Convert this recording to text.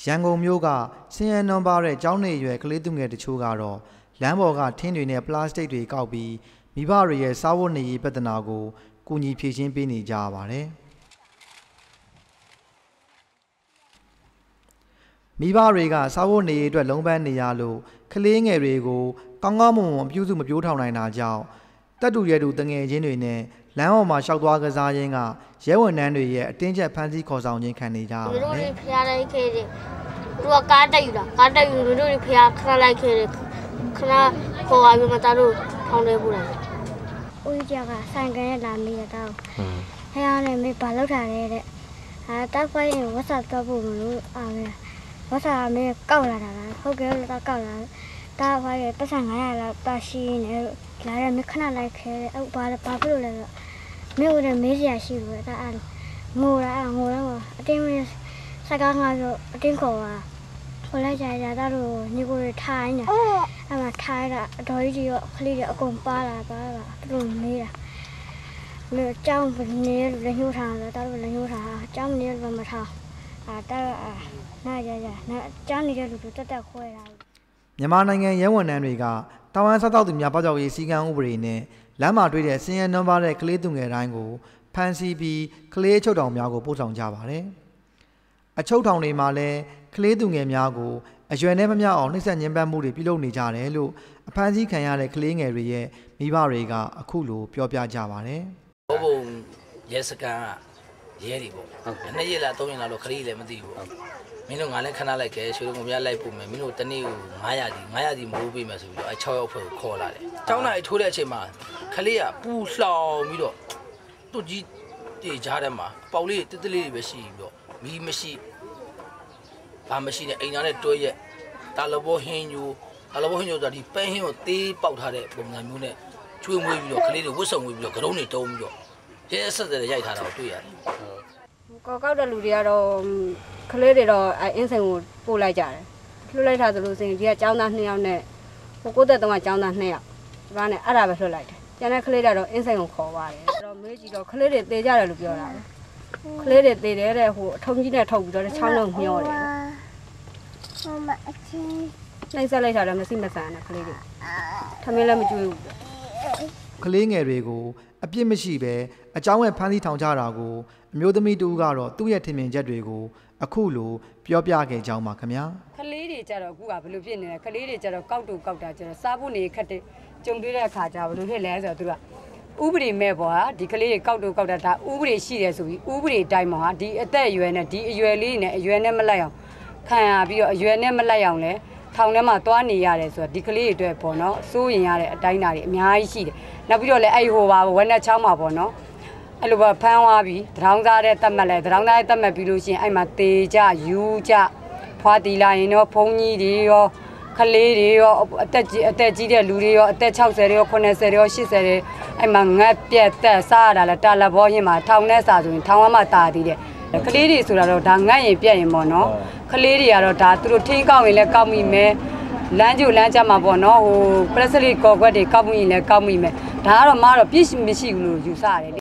ရန်ကုန်မြို့ကဆင်းရဲနွမ်းပါးတဲ့ကျောင်းနေရွယ်ကလေးသူငယ်တချို့ကတော့လမ်းပေါ်ကထင်းတွေနဲ့ပလတ်စတစ်တွေကောက်ပြီးမိဘတွေရဲ့စားဝတ်နေရေးပြဿနာကိုကူညီဖြေရှင်းပေးနေကြပါတယ်မိဘတွေကစားဝတ်နေရေးအတွက်လုံးပန်းနေရလို့ကလေးငယ်တွေကိုကောင်းကောင်းမွန်မွန်ပြုစုမပြိုးထောင်နိုင်တာကြောင့်တက်တူရဲတူတငယ်ချင်းတွေနဲ့လမ်းပေါ်မှာရှောက်သွားကစားရင်းကရဲဝန်ထမ်းတွေရဲ့အတင်းကျပ်ဖမ်းဆီးခေါ်ဆောင်ခြင်းခံနေကြပါတယ်တို့တွေဖျားလိုက်ခဲ့တယ်သူကကားတက်ယူတာကားတက်ယူတို့တွေဖျားခဏလိုက်ခဲ့တယ်ခဏခေါ်ပြီးမှတတို့ထောင်းနေပူတယ်ဦးကြီးကဆိုင်ကနေလာမိတော့ဟဲ့အားနဲ့မေးဘာလောက်ထားလဲတဲ့တက်ဖိုင်းဝတ်စာတော့ဖို့မလို့အားလဲဝတ်စာမေးကောက်လာတာလားဟုတ်ကဲ့တော့ကောက်လာတာဖိုင်းပတ်စံ900လောက်တာရှိနေလာရမေးခဏလိုက်ခဲ့တယ်အဲ့ဘာဖြစ်လို့လဲဆိုမြို့ရဲ့မေးစရာရှိလို့ဒါအဲ့ငိုတော့အတင်းစကားငါဆိုအတင်းခေါ်ပါခေါ်လိုက်ကြတော့ညီကိုတွေထိုင်းနေအဲ့မှာထိုင်းတာအတော်ကြီးရောခလေးတွေအကုန်ပါလာသူတို့မေးတာမြို့ကျောင်းနေလည်းညှို့ထားတယ်တော်လည်းညှို့ထားကျောင်းနေလည်းမထားနားကျောင်းနေတဲ့လူတွေတက်ခွဲတာမြန်မာနိုင်ငံရဲဝန်ထမ်းတွေကတာဝန်စားတောက်သူများပေါကြောက်ရေးစည်းကမ်းဥပဒေနဲ့လမ်းမှာတွေ့တဲ့ဆင်းရဲနွမ်းပါးတဲ့ကလေးသူငယ်တိုင်းကိုဖမ်းဆီးပြီးကလေးအချုပ်ထောင်များကိုပို့ဆောင်ကြပါတယ်။အချုပ်ထောင်တွေမှာလည်းကလေးသူငယ်များကိုအရွယ်နဲ့မမျှအောင်နှိပ်စက်ညှဉ်းပန်းမှုတွေပြုလုပ်နေကြတယ်လို့အဖမ်းဆီးခံရတဲ့ကလေးငယ်တွေရဲ့မိဘတွေကအခုလိုပြောပြကြပါတယ်။ဘုံရဲစကန်ကရဲတွေပေါ့။နှစ်ရက်လား3ရက်လားလို့ကလေးလည်းမသိဘူး။မင်းတို့ငါလည်းခဏလိုက်ခဲ့ရွှေလုံးကများလိုက်ပို့မယ်မင်းတို့တနေ့ကို900စီမလို့ပေးမယ်ဆိုပြီးတော့6ရောက်ဖွဲ့ကိုခေါ်လာတယ်။ကျောင်းသားထိုးတဲ့အချိန်မှာကလေးကပူလှောင်ပြီးတော့သူ့ကြီးတေကြားထဲမှာပေါက်လေးတစ်တစ်လေးတွေပဲရှိပြီးတော့မီးမရှိဘာမရှိတဲ့အိမ်သားနဲ့တွဲရက်တာလဘောဟင်းညိုဆိုတာဒီပဲဟင်းကိုသေးပေါက်ထားတဲ့ပုံစံမျိုးနဲ့ကျွေးမွေးပြီးတော့ကလေးတွေဝတ်ဆုံမွေးပြီးတော့ကရုံးတွေတုံးပြီးတော့ရဲဆက်ဆက်ရိုက်ထားတာကိုတွေ့ရတယ်။ကောက်တဲ့လူတွေကတော့ကလေးတွေတော့အင်းစိန်ကိုပို့လိုက်ကြတယ်။လွှတ်လိုက်တာဆိုလို့ဆိုရင်ဒီကကျောင်းသား2ယောက်နဲ့93ကကျောင်းသား2ယောက်ဒါနဲ့အဲ့ဒါပဲလွှတ်လိုက်တယ်။ကျန်တဲ့ကလေးတွေတော့အင်းစိန်ကိုခေါ်ပါတယ်။အဲ့တော့မေးကြည့်တော့ကလေးတွေတေကြတယ်လို့ပြောတာပဲ။ကလေးတွေတေတယ်တဲ့ဟိုအထုံးကြီးနဲ့ထုတ်ပြီးတော့ချောင်းလုံးမျောတယ်။ဟိုမှာအချင်းလိုက်ဆက်လိုက်တာလည်းမရှိမဆန်နဲ့ကလေးတွေ။ထမင်းလည်းမကျွေးဘူး။ကလေးငယ်တွေကိုအပြစ်မရှိပဲအကြောင်းမဲ့ဖမ်းဆီးထောင်ကြတာကိုအမျိုးသမီးတူကတော့သူ့ရဲ့ထင်မြင်ချက်တွေကိုအခုလိုပြောပြခဲ့ကြောင်းပါခင်ဗျာကလေးတွေကြတော့အခုကဘယ်လိုဖြစ်နေလဲကလေးတွေကြတော့ကောက်တာကြတော့စားဖို့နေခက်တဲ့ကြုံတွေ့တဲ့အခါကျဘယ်လိုဖြစ်လဲဆိုတော့သူကဥပဒေမဲ့ပေါ့ဟာဒီကလေးတွေကောက်တာဒါဥပဒေရှိတယ်ဆိုပြီးဥပဒေတိုင်းမှာဒီအသက်အရွယ်နဲ့ဒီအရွယ်လေးနဲ့အရွယ်နဲ့မလိုက်အောင်ခံရပြီးတော့အရွယ်နဲ့မလိုက်အောင်လဲထောင်ထဲမှာသွားနေရတယ်ဆိုတော့ဒီကလေးတွေအတွက်ပေါ့နော်စိုးရင်ရတဲ့အတိုင်းတာတွေအများကြီးရှိတယ်နောက်ပြီးတော့လည်းအဲ့ဟိုပါဝက်နဲ့ချောင်းမှာပေါ့နော်အဲ့လိုပဲဖမ်းသွားပြီးတရောင်းသားတဲ့တတ်မှတ်လဲတရောင်းသားတဲ့တတ်မှတ်ပြီးလို့ရှိရင်အဲ့မှာတေကြယူကြဖွာတီလာရင်တော့ဘုံကြီးတွေရောကလေးတွေရောအသက်ကြီးတဲ့လူတွေရောအသက်60တွေရော80တွေရော80တွေအဲ့မှာငတ်ပြက်တက်စားရတာလဲတာလဘောရင်းမှာထောင်နဲ့စာဆိုရင်ထောင်ကမှတာတည်တယ်ကလေးတွေဆိုတာတော့ဒါငတ်ရင်ပြက်ရင်ပေါ့နော်ကလေးတွေကတော့ဒါသူတို့ထင်းကောက်ရင်လည်းကောက်မိမယ်လမ်းကြမှာပေါ့နော်ဟိုပရက်စလီကော်ကွက်တွေကောက်မိရင်လည်းကောက်မိမယ်ဒါကတော့မတော့ပြည့်မရှိဘူးလို့ယူဆရတယ်